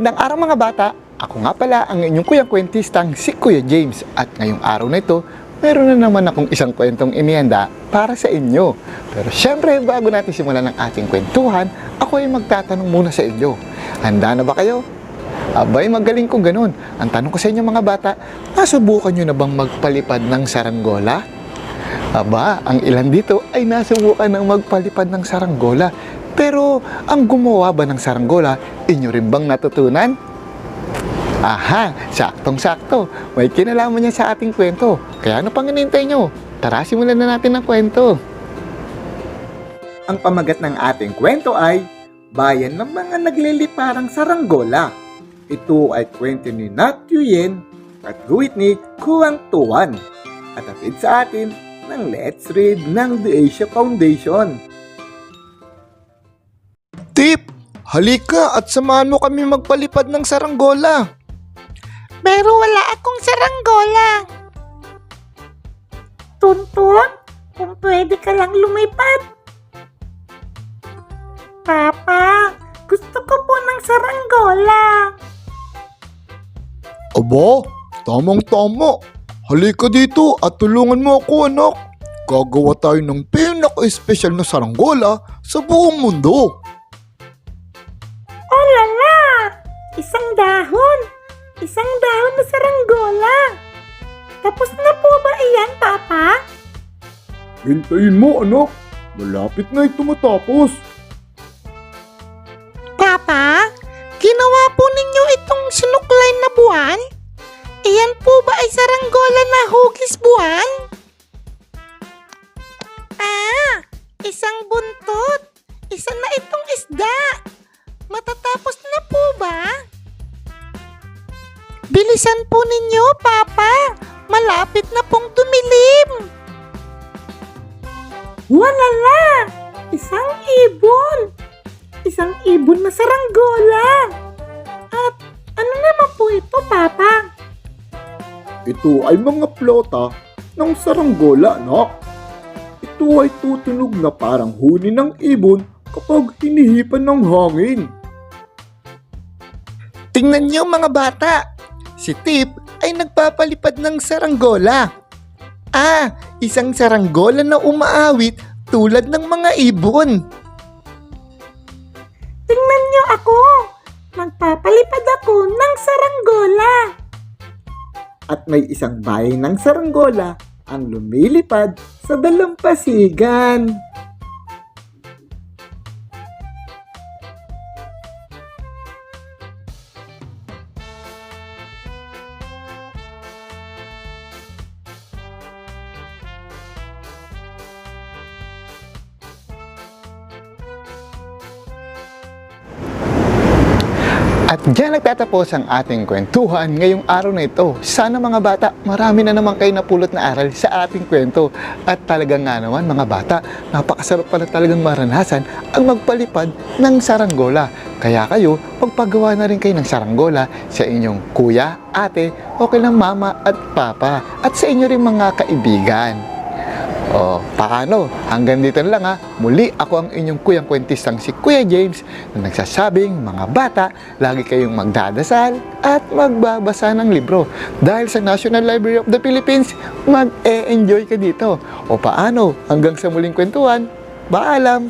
Magandang araw mga bata! Ako nga pala ang inyong kuyang kwentistang si Kuya James at ngayong araw na ito, meron na naman akong isang kwentong inihanda para sa inyo. Pero syempre, bago natin simulan ang ating kwentuhan, ako ay magtatanong muna sa inyo. Handa na ba kayo? Abay, magaling kung ganun. Ang tanong ko sa inyo mga bata, nasubukan nyo na bang magpalipad ng saranggola? Aba, ang ilan dito ay nasubukan ng magpalipad ng saranggola. Pero, ang gumawa ba ng saranggola, inyo rin bang natutunan? Aha, saktong-sakto. May kinalaman niya sa ating kwento. Kaya ano pang hinihintay nyo? Tara, simulan na natin ang kwento. Ang pamagat ng ating kwento ay Bayan ng mga nagliliparang saranggola. Ito ay kwento ni Nat Yuyen at guhit ni Kuwang Tuwan. At atid sa atin ng Let's Read ng The Asia Foundation. Tip, halika at samahan mo kami magpalipad ng saranggola. Pero wala akong saranggola. Tuntun, kung pwede ka lang lumipad. Papa, gusto ko po ng saranggola. Aba, tamang-tama. Halika dito at tulungan mo ako, anak. Gagawa tayo ng pinaka-espesyal na saranggola sa buong mundo. Oh lala! Isang dahon! Isang dahon na saranggola! Tapos na po ba iyan, Papa? Hintayin mo, anak. Malapit na ito matapos. Papa, ginawa po ninyo itong sinuklay na buwan? Iyan po ba ay saranggola na hugis buwan? Isang buntot! Isa na itong isda! Matatapos na po ba? Bilisan po ninyo, Papa! Malapit na pong dumilim! Walala! Isang ibon! Isang ibon na saranggola! At ano naman po ito, Papa? Ito ay mga plota ng saranggola, anak. Ito ay tutunog na parang huni ng ibon kapag hinihipan ng hangin. Tingnan niyo mga bata, si Tip ay nagpapalipad ng saranggola. Isang saranggola na umaawit tulad ng mga ibon. Tingnan niyo ako! Magpapalipad ako ng saranggola! At may isang bayan ng saranggola ang lumilipad sa dalampasigan. At diyan nagtatapos ang ating kwentuhan ngayong araw na ito. Sana mga bata, marami na naman kayo napulot na aral sa ating kwento. At talagang nga naman mga bata, napakasarap pala talagang maranasan ang magpalipad ng saranggola. Kaya kayo, magpagawa na rin kayo ng saranggola sa inyong kuya, ate, o kailang mama at papa. At sa inyo rin mga kaibigan. Paano? Hanggang dito na lang ha. Muli ako ang inyong kuyang kwentistang si Kuya James na nagsasabing mga bata, lagi kayong magdadasal at magbabasa ng libro. Dahil sa National Library of the Philippines, mag-e-enjoy ka dito. Paano? Hanggang sa muling kwentuhan, paalam!